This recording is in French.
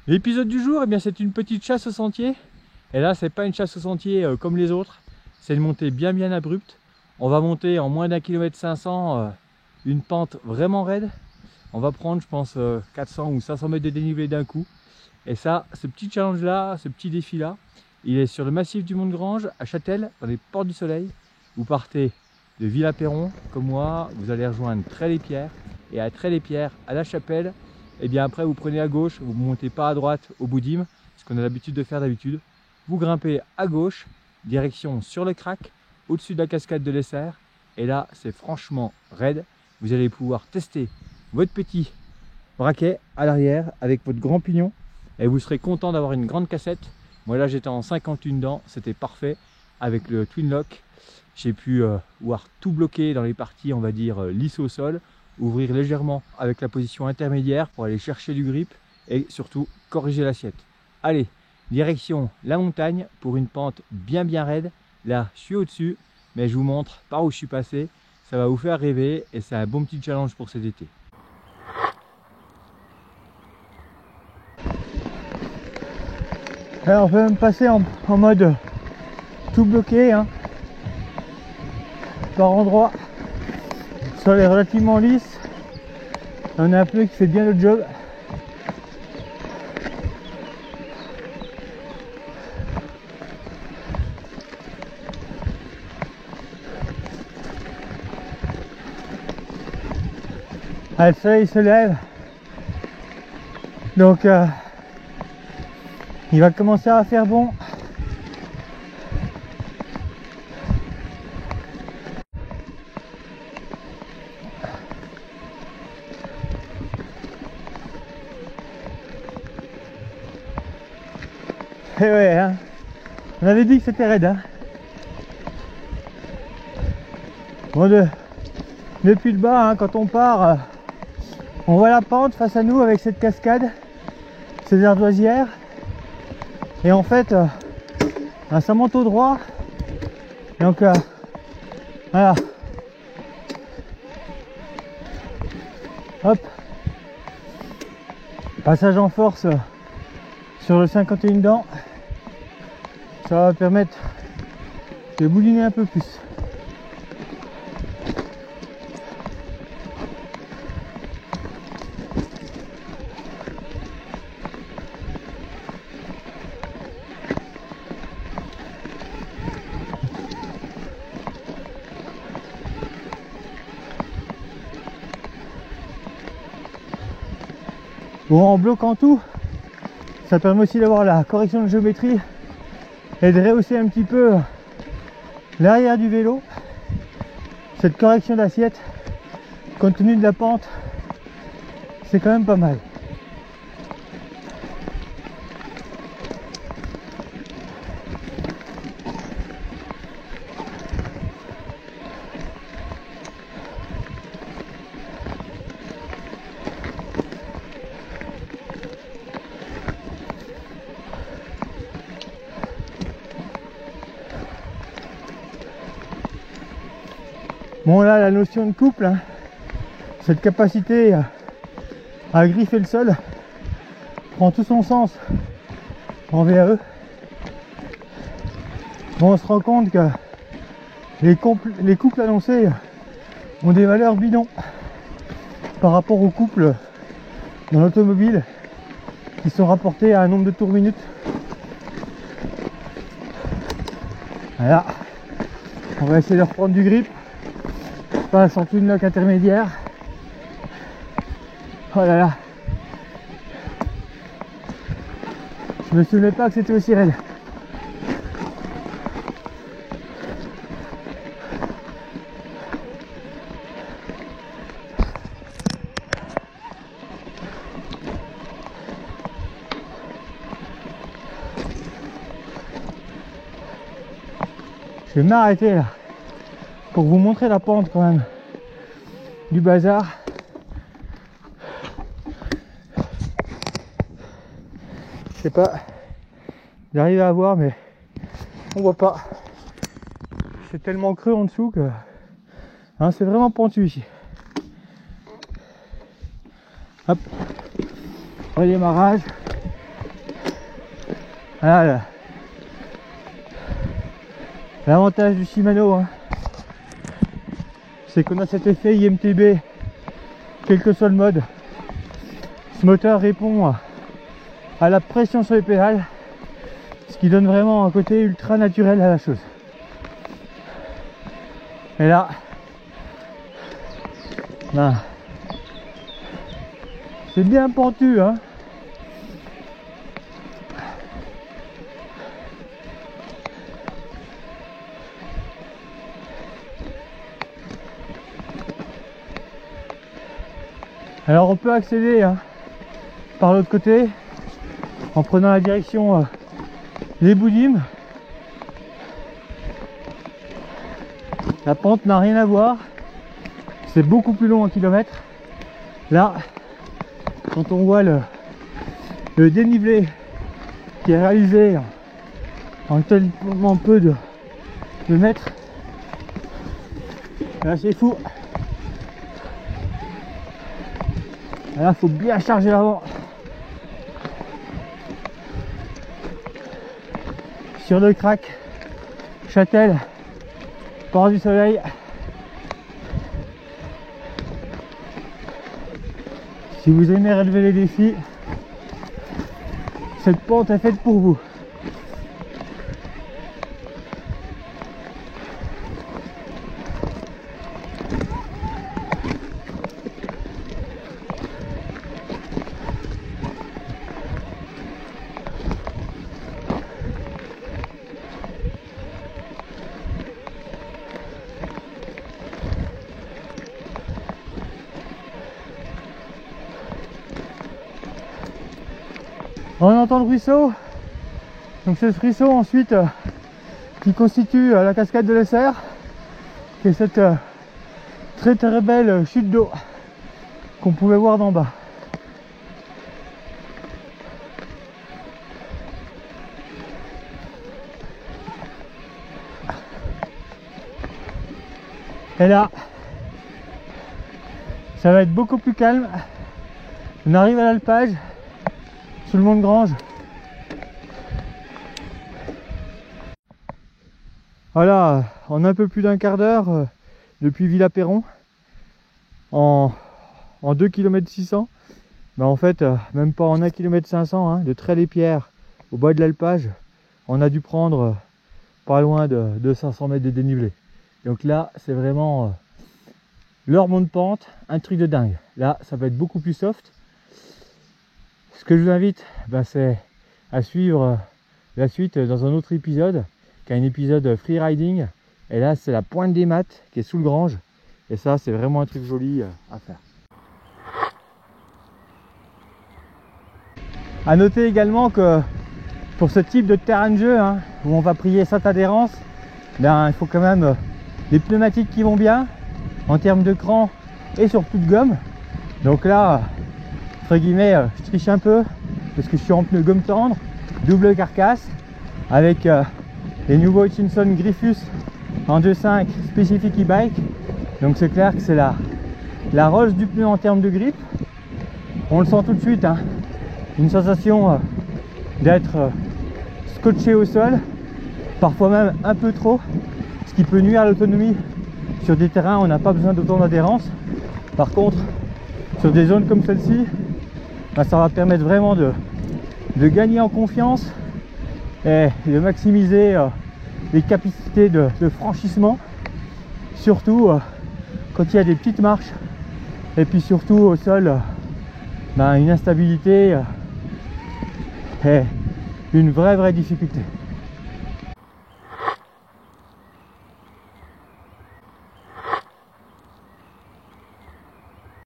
L'épisode du jour, eh bien, c'est une petite chasse au sentier. Et là, c'est pas une chasse au sentier comme les autres. C'est une montée bien abrupte. On va monter en moins d'1 km 500 une pente vraiment raide. On va prendre, je pense, 400 ou 500 mètres de dénivelé d'un coup. Et ça, ce petit challenge là, ce petit défi là, il est sur le massif du Mont de Grange, à Châtel, dans les Portes du Soleil. Vous partez de Villa-Perron, comme moi, vous allez rejoindre Trey-les-Pierres. Et à Trey-les-Pierres, à la Chapelle, et bien après vous prenez à gauche, vous ne montez pas à droite au Boudim, ce qu'on a l'habitude de faire d'habitude. Vous grimpez à gauche, direction sur le crack, au-dessus de la cascade de l'Essert. Et là, c'est franchement raide. Vous allez pouvoir tester votre petit braquet à l'arrière avec votre grand pignon. Et vous serez content d'avoir une grande cassette. Moi là, j'étais en 51 dents, c'était parfait. Avec le Twin Lock, j'ai pu voir tout bloquer dans les parties, on va dire, lisses au sol. Ouvrir légèrement avec la position intermédiaire pour aller chercher du grip et surtout corriger l'assiette. Allez, direction la montagne pour une pente bien raide. Là, je suis au-dessus, mais je vous montre par où je suis passé. Ça va vous faire rêver et c'est un bon petit challenge pour cet été. Alors on peut même passer en mode tout bloqué, hein, par endroit. Le sol est relativement lisse. On a un pneu qui fait bien le job. Ah, le soleil se lève. Donc il va commencer à faire bon. Et ouais, hein. On avait dit que c'était raide, hein. Bon, depuis le bas, hein, quand on part, on voit la pente face à nous avec cette cascade, ces ardoisières. Et en fait, ça monte au droit. Donc voilà. Hop. Passage en force sur le 51 dents. Ça va permettre de bouliner un peu plus. Bon, en bloquant tout, ça permet aussi d'avoir la correction de géométrie et de rehausser un petit peu l'arrière du vélo. Cette correction d'assiette, compte tenu de la pente, c'est quand même pas mal. Bon, là, la notion de couple, hein, cette capacité à griffer le sol prend tout son sens en VAE. Bon, on se rend compte que les couples annoncés ont des valeurs bidons par rapport aux couples dans l'automobile qui sont rapportés à un nombre de tours minute. Voilà, on va essayer de reprendre du grip. Passe en twin lock intermédiaire. Oh là là. Je me souvenais pas que c'était aussi raide. Je vais m'arrêter là pour vous montrer la pente quand même du bazar. Je sais pas, j'arrive à voir mais on voit pas. C'est tellement creux en dessous que hein, c'est vraiment pentu ici. Hop, redémarrage. Voilà, l'avantage du Shimano, hein, c'est qu'on a cet effet IMTB, quel que soit le mode. Ce moteur répond à la pression sur les pédales, ce qui donne vraiment un côté ultra naturel à la chose. Et là, ben, c'est bien pentu, hein. Alors on peut accéder, hein, par l'autre côté en prenant la direction des Boudimes. La pente n'a rien à voir, c'est beaucoup plus long en kilomètres. Là, quand on voit le dénivelé qui est réalisé en tellement peu de mètres, là c'est fou. Là, faut bien charger l'avant. Sur le crack, Châtel, Port du Soleil. Si vous aimez relever les défis, cette pente est faite pour vous. On entend le ruisseau, donc c'est ce ruisseau ensuite qui constitue la cascade de l'Esser, qui est cette très belle chute d'eau qu'on pouvait voir d'en bas. Et là, ça va être beaucoup plus calme. On arrive à l'alpage, sous le Mont de Grange. Voilà, en un peu plus d'un quart d'heure, depuis Villa-Perron, en 2 km 600, mais en fait, même pas en 1 km 500, hein, de Trelle-et-Pierre au bas de l'alpage, on a dû prendre pas loin de 500 mètres de dénivelé. Donc là, c'est vraiment leur mont de pente, un truc de dingue. Là, ça va être beaucoup plus soft. Ce que je vous invite, c'est à suivre la suite dans un autre épisode, qui est un épisode freeriding. Et là, c'est la pointe des Mattes qui est sous le Grange. Et ça, c'est vraiment un truc joli à faire. À noter également que pour ce type de terrain de jeu, hein, où on va prier sainte adhérence, il faut quand même des pneumatiques qui vont bien en termes de cran et surtout de gomme. Donc là, entre guillemets, je triche un peu parce que je suis en pneu gomme tendre, double carcasse avec les nouveaux Hutchinson Griffus en 2.5 spécifique e-bike. Donc c'est clair que c'est la rose du pneu en termes de grip. On le sent tout de suite, hein. Une sensation d'être scotché au sol, parfois même un peu trop, ce qui peut nuire à l'autonomie. Sur des terrains où on n'a pas besoin d'autant d'adhérence. Par contre, sur des zones comme celle-ci, ça va permettre vraiment de gagner en confiance et de maximiser les capacités de franchissement, surtout quand il y a des petites marches, et puis surtout au sol, une instabilité et une vraie difficulté.